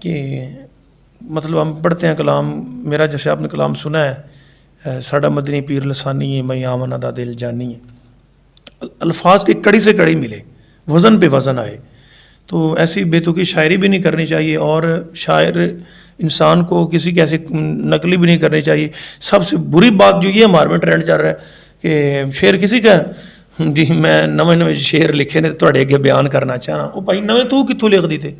کہ مطلب ہم پڑھتے ہیں کلام، میرا جیسے آپ نے کلام سنا ہے، ساڈا مدنی پیر لسانی ہے، میں آمنا دا دل جانی ہے، الفاظ کی کڑی سے کڑی ملے، وزن پہ وزن آئے، تو ایسی بے تکی شاعری بھی نہیں کرنی چاہیے، اور شاعر انسان کو کسی کی ایسی نقلی بھی نہیں کرنی چاہیے۔ سب سے بری بات جو یہ ہمارے میں ٹرینڈ چل رہا ہے کہ شعر کسی کا جی میں نویں شعر لکھے نے تھوڑے اگے بیان کرنا چاہنا، وہ بھائی نویں تو کتوں لکھ دی تھے،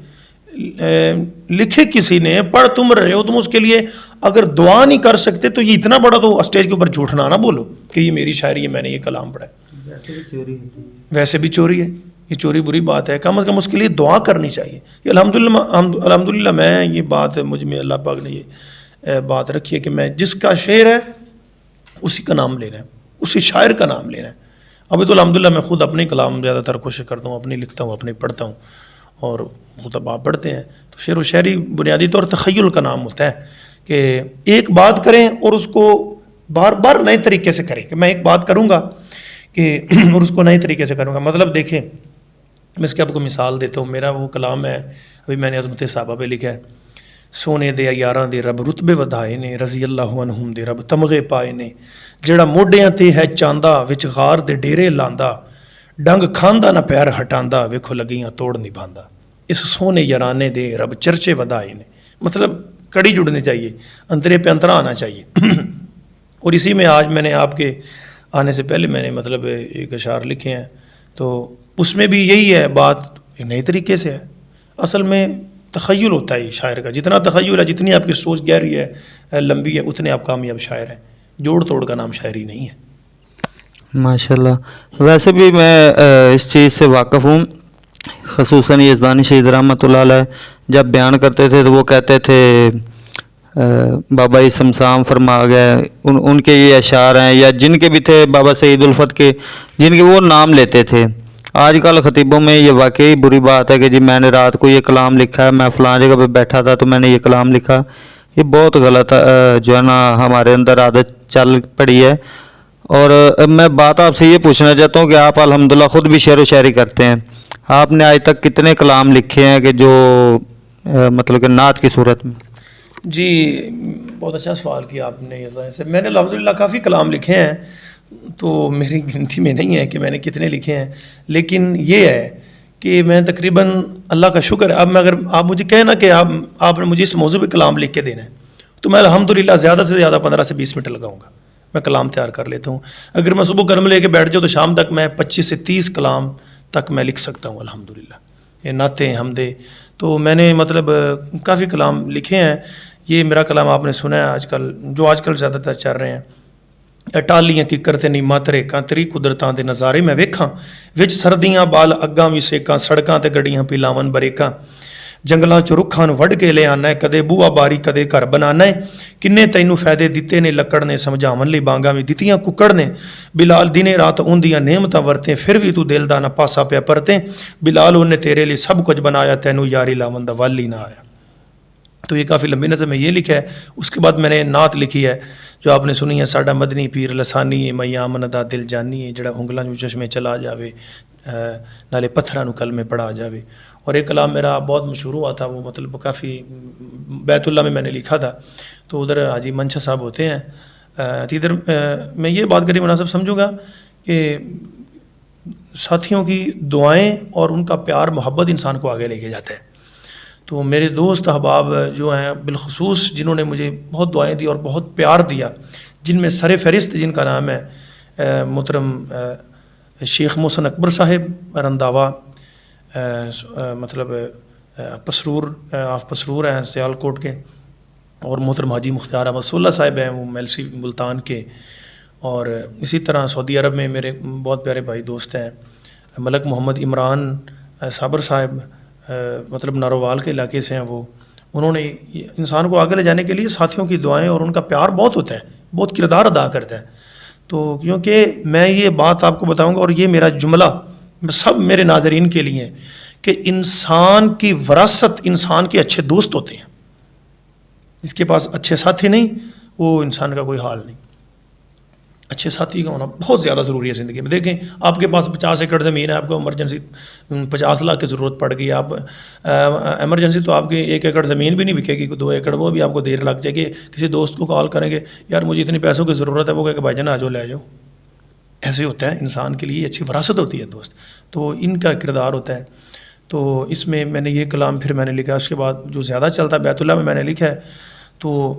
لکھے کسی نے، پڑھ تم رہے ہو، تم اس کے لیے اگر دعا نہیں کر سکتے تو یہ اتنا بڑا تو اسٹیج کے اوپر جھوٹنا نہ بولو کہ یہ میری شاعری ہے، میں نے یہ کلام پڑھا ہے، ویسے بھی چوری ہے، یہ چوری بری بات ہے، کم از کم اس کے لیے دعا کرنی چاہیے۔ یہ الحمدللہ میں یہ بات مجھ میں اللہ پاک نے یہ بات رکھی ہے کہ میں جس کا شعر ہے اسی کا نام لینا ہے، اسی شاعر کا نام لینا ہے۔ ابھی تو الحمدللہ میں خود اپنے کلام زیادہ تر کوشش کرتا ہوں، اپنی لکھتا ہوں، اپنے پڑھتا ہوں، اور مطلب آپ پڑھتے ہیں تو شعر و شاعری بنیادی طور تخیل کا نام ہوتا ہے کہ ایک بات کریں اور اس کو بار بار نئے طریقے سے کریں، کہ میں ایک بات کروں گا کہ اور اس کو نئے طریقے سے کروں گا۔ مطلب دیکھیں، میں اس کی آپ کو مثال دیتا ہوں، میرا وہ کلام ہے، ابھی میں نے عظمت صحابہ پہ لکھا ہے، سونے دے یاراں دے رب رتبے ودھائے نے، رضی اللہ عنہم دے رب تمغے پائے نے، جڑا موڈیاں تے ہے چاندہ وچ غار دے ڈیرے لاندا، ڈنگ کھاندا نہ پیر ہٹاندا، ویکھو لگیاں توڑ نبھاندا، اس سونے یارانے دے رب چرچے ودھائے نے۔ مطلب کڑی جڑنی چاہیے، انترے پہ انترا آنا چاہیے۔ اور اسی میں آج میں نے آپ کے آنے سے پہلے میں نے مطلب ایک اشعار لکھے ہیں، تو اس میں بھی یہی ہے بات، ایک نئے طریقے سے ہے۔ اصل میں تخیل ہوتا ہے شاعر کا، جتنا تخیل ہے، جتنی آپ کی سوچ گہری ہے، لمبی ہے، اتنے آپ کامیاب شاعر ہیں۔ جوڑ توڑ کا نام شاعری نہیں ہے۔ ماشاءاللہ، ویسے بھی میں اس چیز سے واقف ہوں، خصوصاً یزدانی شہید رحمۃ اللہ علیہ جب بیان کرتے تھے تو وہ کہتے تھے بابا سمسام فرما گئے، ان کے یہ اشعار ہیں، یا جن کے بھی تھے بابا سعید الفت کے، جن کے وہ نام لیتے تھے۔ آج کل خطیبوں میں یہ واقعی بری بات ہے کہ جی میں نے رات کو یہ کلام لکھا ہے، میں فلاں جگہ پہ بیٹھا تھا تو میں نے یہ کلام لکھا، یہ بہت غلط جو ہے نا ہمارے اندر عادت چل پڑی ہے۔ اور میں بات آپ سے یہ پوچھنا چاہتا ہوں کہ آپ الحمدللہ خود بھی شعر و شاعری کرتے ہیں، آپ نے آج تک کتنے کلام لکھے ہیں کہ جو مطلب کہ نعت کی صورت میں؟ جی بہت اچھا سوال کیا آپ نے سے، میں نے الحمدللہ کافی کلام لکھے ہیں، تو میری گنتی میں نہیں ہے کہ میں نے کتنے لکھے ہیں، لیکن یہ ہے کہ میں تقریباً اللہ کا شکر ہے، اب میں اگر آپ مجھے کہیں نا کہ آپ نے مجھے اس موضوع پہ کلام لکھ کے دینا ہے تو میں الحمدللہ زیادہ سے زیادہ 15 سے 20 منٹ لگاؤں گا، میں کلام تیار کر لیتا ہوں۔ اگر میں صبح قلم لے کے بیٹھ جاؤں تو شام تک میں 25 سے 30 کلام تک میں لکھ سکتا ہوں الحمدللہ، یہ نعتیں حمدیں، تو میں نے مطلب کافی کلام لکھے ہیں۔ یہ میرا کلام آپ نے سنا ہے جو آج کل زیادہ تر چل رہے ہیں، ٹالیاں ککر تے نیما تریکاں تری قدرتاں دے نظارے میں ویکھاں، وچ سردیاں بال اگاں وی سیکاں، سڑکاں تے گڈیاں پیلاون بریکاں، جنگلاں چ رکھاں نوں وڈ کے لے آنا ہے، کدے بوا باری کدے گھر بنانا ہے، کنے تینوں فائدے دتے نے لکڑ نے، سمجھاون لئی بانگاں وی دتیاں ککڑ نے، بلال دنے رات اوندیاں نعمتاں ورتے، پھر بھی تو دل دا نہ پاسا پیا پرتے، بلال انہیں تیرے لیے سب کچھ بنایا، تینوں یاری لاون دا ول ہی نہ آیا۔ تو یہ کافی لمبی نظم میں یہ لکھا ہے۔ اس کے بعد میں نے نعت لکھی ہے جو آپ نے سنی ہے، ساڈا مدنی پیر لسانی ہے، میں آمن دا دل جانی ہے، جڑا انگلاں جو چشمے چلا جاوے، نالے پتھراں نو کلمے پڑھا جاوے۔ اور ایک کلام میرا بہت مشہور ہوا تھا، وہ مطلب کافی بیت اللہ میں نے لکھا تھا، تو ادھر حاجی منشا صاحب ہوتے ہیں، تو ادھر میں یہ بات کری مناسب سمجھوں گا کہ ساتھیوں کی دعائیں اور ان کا پیار محبت انسان کو آگے لے کے جاتا ہے۔ تو میرے دوست احباب جو ہیں بالخصوص جنہوں نے مجھے بہت دعائیں دی اور بہت پیار دیا، جن میں سر فہرست جن کا نام ہے محترم شیخ محسن اکبر صاحب رنداوا، مطلب پسرور، آپ پسرور ہیں سیال کوٹ کے، اور محترم حاجی مختار احمد سولہ صاحب ہیں، وہ میلسی ملتان کے، اور اسی طرح سعودی عرب میں میرے بہت پیارے بھائی دوست ہیں، ملک محمد عمران صابر صاحب، مطلب نارووال کے علاقے سے ہیں، وہ انہوں نے انسان کو آگے لے جانے کے لیے ساتھیوں کی دعائیں اور ان کا پیار بہت ہوتا ہے، بہت کردار ادا کرتا ہے۔ تو کیونکہ میں یہ بات آپ کو بتاؤں گا، اور یہ میرا جملہ سب میرے ناظرین کے لیے ہے کہ انسان کی وراثت انسان کے اچھے دوست ہوتے ہیں، جس کے پاس اچھے ساتھی نہیں وہ انسان کا کوئی حال نہیں۔ اچھے ساتھی کا ہونا بہت زیادہ ضروری ہے زندگی میں. دیکھیں آپ کے پاس 50 ایکڑ زمین ہے, آپ کو ایمرجنسی 50 لاکھ کی ضرورت پڑ گئی, آپ ایمرجنسی تو آپ کی 1 ایکڑ زمین بھی نہیں بکے گی, 2 ایکڑ وہ بھی آپ کو دیر لگ جائے گی. کسی دوست کو کال کریں گے یار مجھے اتنی پیسوں کی ضرورت ہے, وہ کہے کہ بھائی جان آ جاؤ لے جاؤ. ایسے ہوتا ہے, انسان کے لیے اچھی وراثت ہوتی ہے دوست, تو ان کا کردار ہوتا ہے. تو اس میں میں نے یہ کلام پھر میں نے لکھا. اس کے بعد جو زیادہ چلتا ہے بیت اللہ میں نے لکھا ہے, تو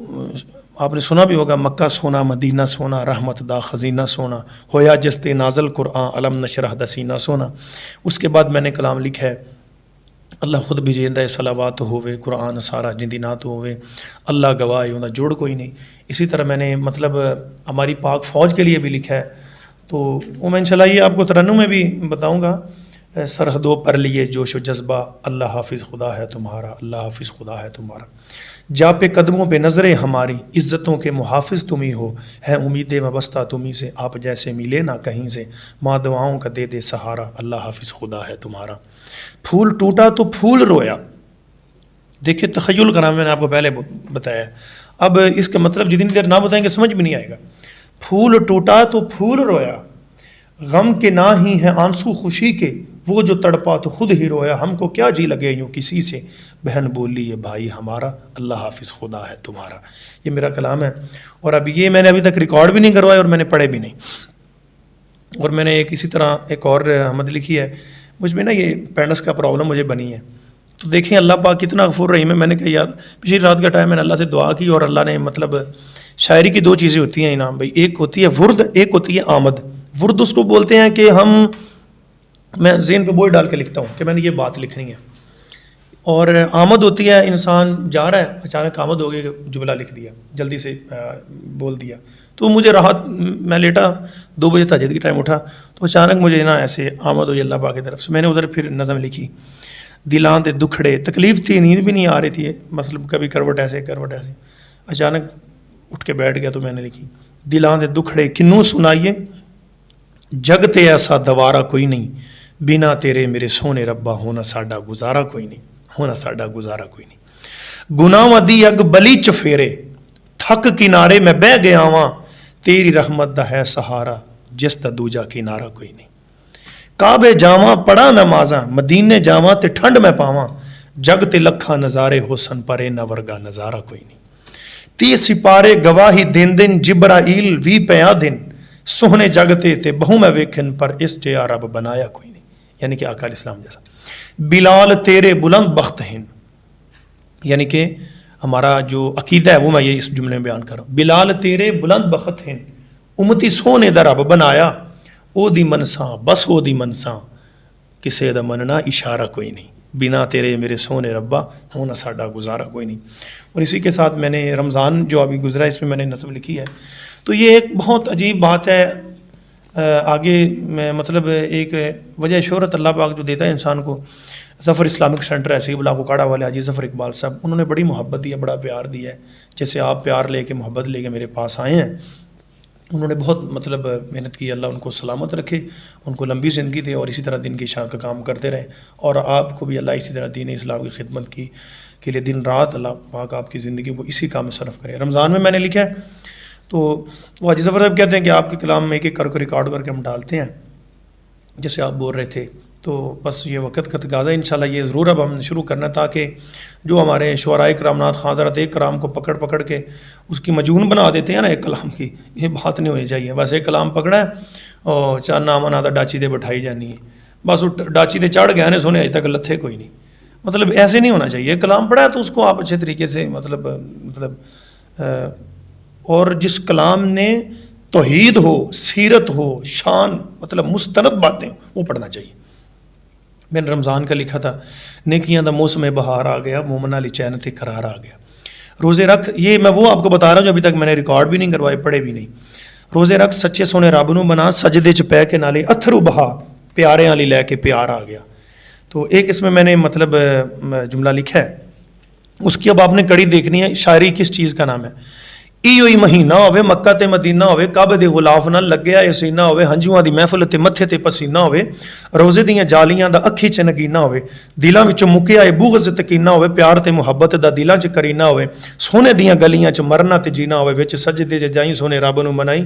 آپ نے سنا بھی ہوگا, مکہ سونا مدینہ سونا رحمت دا خزینہ سونا ہویا جستے نازل قرآن علم نشرح دا سینہ سونا. اس کے بعد میں نے کلام لکھا ہے اللہ خود بھی جیندہ صلوات ہوئے قرآن سارا جندی نہ تو ہوئے اللہ گواہ ہوندا جوڑ کوئی نہیں. اسی طرح میں نے مطلب ہماری پاک فوج کے لیے بھی لکھا ہے, تو وہ میں انشاءاللہ یہ آپ کو ترنم میں بھی بتاؤں گا. سرحدوں پر لیے جوش و جذبہ اللہ حافظ خدا ہے تمہارا, اللہ حافظ خدا ہے تمہارا. جا پہ قدموں پہ نظریں ہماری عزتوں کے محافظ تم ہی ہو, ہے امیدیں وابستہ تم ہی سے, آپ جیسے ملے نہ کہیں سے, ماں دعاؤں کا دے دے سہارا, اللہ حافظ خدا ہے تمہارا. پھول ٹوٹا تو پھول رویا. دیکھیں تخیل کرنا, میں نے آپ کو پہلے بتایا, اب اس کا مطلب جتنی دیر نہ بتائیں گے سمجھ بھی نہیں آئے گا. پھول ٹوٹا تو پھول رویا, غم کے نہ ہی ہیں آنسو خوشی کے, وہ جو تڑپا تو خود ہی رویا, ہم کو کیا جی لگے یوں کسی سے, بہن بولی یہ بھائی ہمارا, اللہ حافظ خدا ہے تمہارا. یہ میرا کلام ہے, اور اب یہ میں نے ابھی تک ریکارڈ بھی نہیں کروایا اور میں نے پڑھے بھی نہیں. اور میں نے ایک اسی طرح ایک اور حمد لکھی ہے. مجھ میں نا یہ پینڈس کا پرابلم مجھے بنی ہے, تو دیکھیں اللہ پاک کتنا غفور رحیم ہے. میں نے کہا یار پچھلی رات کا ٹائم میں نے اللہ سے دعا کی, اور اللہ نے مطلب شاعری کی 2 چیزیں ہوتی ہیں انعام بھائی, ایک ہوتی ہے ورد, ایک ہوتی ہے آمد. ورد اس کو بولتے ہیں کہ میں ذہن پہ بوجھ ڈال کے لکھتا ہوں کہ میں نے یہ بات لکھنی ہے, اور آمد ہوتی ہے انسان جا رہا ہے اچانک آمد ہو گئی, جملہ لکھ دیا جلدی سے بول دیا. تو مجھے راحت, میں لیٹا 2 بجے تہجد کی ٹائم اٹھا, تو اچانک مجھے نا ایسے آمد ہوئی اللہ پاک کی طرف سے. میں نے ادھر پھر نظم لکھی, دلاں تے دکھڑے, تکلیف تھی نیند بھی نہیں آ رہی تھی, مطلب کبھی کروٹ ایسے کروٹ ایسے, اچانک اٹھ کے بیٹھ گیا تو میں نے لکھی دلاں تے دکھڑے کنوں سنائیے, جگ تے ایسا دوارا کوئی نہیں, بنا تیرے میرے سونے ربا ہونا ساڈا گزارا کوئی نہیں, ہونا ساڈا گزارا کوئی نہیں. گناہ دی اگ بلی چفیرے, تھک کنارے میں بہ گیا واں, تیری رحمت دا ہے سہارا, جس دا دوجا کنارا کوئی نہیں. کعبے جاواں پڑھا نمازاں, مدینے جاواں تے ٹھنڈ میں پاواں, جگ تے لکھاں نظارے حسن پرے نہ ورگا نظارہ کوئی نہیں. 30 سپارے گواہی دین دن, جبرائیل وی پیا دن, سوہنے جگتے تے بہو میں ویکھن, پر اس جیا رب بنایا کوئی نہیں. یعنی کہ آقا علیہ السلام جیسا. بلال تیرے بلند بخت ہیں, یعنی کہ ہمارا جو عقیدہ ہے وہ میں یہ اس جملے میں بیان کر رہا ہوں. بلال تیرے بلند بخت ہیں, امتی سونے دا رب بنایا, او دی منساں بس او دی منساں, کسے دا مننا اشارہ کوئی نہیں, بنا تیرے میرے سونے ربا ہونا ساڈا گزارا کوئی نہیں. اور اسی کے ساتھ میں نے رمضان جو ابھی گزرا اس میں میں نے نظم لکھی ہے. تو یہ ایک بہت عجیب بات ہے. آگے میں مطلب ایک وجہ شہرت اللہ پاک جو دیتا ہے انسان کو, ظفر اسلامک سینٹر ایسے ہی بلاک کاڑا والے حاجی ظفر اقبال صاحب, انہوں نے بڑی محبت دی ہے, بڑا پیار دیا ہے. جیسے آپ پیار لے کے محبت لے کے میرے پاس آئے ہیں, انہوں نے بہت مطلب محنت کی. اللہ ان کو سلامت رکھے, ان کو لمبی زندگی دے, اور اسی طرح دین کی شاہ کا کام کرتے رہیں. اور آپ کو بھی اللہ اسی طرح دین اسلام کی خدمت کی کے لیے دن رات اللہ پاک آپ کی زندگی کو اسی کام میں صرف کرے. رمضان میں نے لکھا ہے, تو وہ حاجی ظفر صاحب کہتے ہیں کہ آپ کے کلام میں ایک ایک کر کے ریکارڈ کر کے ہم ڈالتے ہیں, جیسے آپ بول رہے تھے. تو بس یہ وقت کا تقاضا ہے, انشاءاللہ یہ ضرور اب ہم شروع کرنا, تاکہ جو ہمارے شعراء کرام نعت خواں حضرات ایک کلام کو پکڑ کے اس کی مجون بنا دیتے ہیں نا ایک کلام کی, یہ بات نہیں ہونی چاہیے. بس ایک کلام پکڑا ہے اور چار نام نادا ڈاچی دے بٹھائی جانی ہے, بس وہ ڈاچی دے چڑھ گئے نے سونے اج تک لتھے کوئی نہیں. مطلب ایسے نہیں ہونا چاہیے. کلام پڑھا ہے تو اس کو آپ اچھے طریقے سے مطلب اور جس کلام نے توحید ہو, سیرت ہو, شان مطلب مستند باتیں وہ پڑھنا چاہیے. میں نے رمضان کا لکھا تھا, نیکیاں دا موسم بہار آ گیا, مومنا لی چین تے قرار آ گیا. روزے رکھ, یہ میں وہ آپ کو بتا رہا ہوں جو ابھی تک میں نے ریکارڈ بھی نہیں کروائے, پڑھے بھی نہیں. روزے رکھ سچے سونے رب نو بنا, سجدے چ پہ کے نالے اتھرو بہا, پیارے والی لے کے پیار آ گیا. تو ایک اس میں نے مطلب جملہ لکھا ہے, اس کی اب آپ نے کڑی دیکھنی ہے. شاعری کس چیز کا نام ہے؟ ਇਹੋ ਹੀ ਮਹੀਨਾ ਹੋਵੇ, ਮੱਕਾ ਤੇ ਮਦੀਨਾ ਹੋਵੇ, ਕਾਬੇ ਦੇ ਗੁਲਾਫ ਨਾਲ ਲੱਗਿਆ ਇਹ ਸੀਨਾ ਹੋਵੇ, ਹੰਝੂਆਂ ਦੀ ਮਹਿਫਲ ਤੇ ਮੱਥੇ ਤੇ ਪਸੀਨਾ ਹੋਵੇ, ਰੋਜ਼ੇ ਦੀਆਂ ਜਾਲੀਆਂ ਦਾ ਅੱਖੀ ਚ ਨਗੀਨਾ ਹੋਵੇ, ਦਿਲਾਂ ਵਿੱਚੋਂ ਮੁੱਕਿਆ ਇਹ ਬੁਗਜ਼ ਤੇ ਕੀਨਾ ਹੋਵੇ, ਪਿਆਰ ਤੇ ਮੁਹੱਬਤ ਦਾ ਦਿਲਾਂ ਚ ਕਰੀਨਾ ਹੋਵੇ, ਸੋਨੇ ਦੀਆਂ ਗਲੀਆਂ ਚ ਮਰਨਾ ਤੇ ਜੀਣਾ ਹੋਵੇ, ਵਿੱਚ ਸਜਦੇ ਚ ਜਾਈ ਸੋਨੇ ਰੱਬ ਨੂੰ ਮਨਾਈ,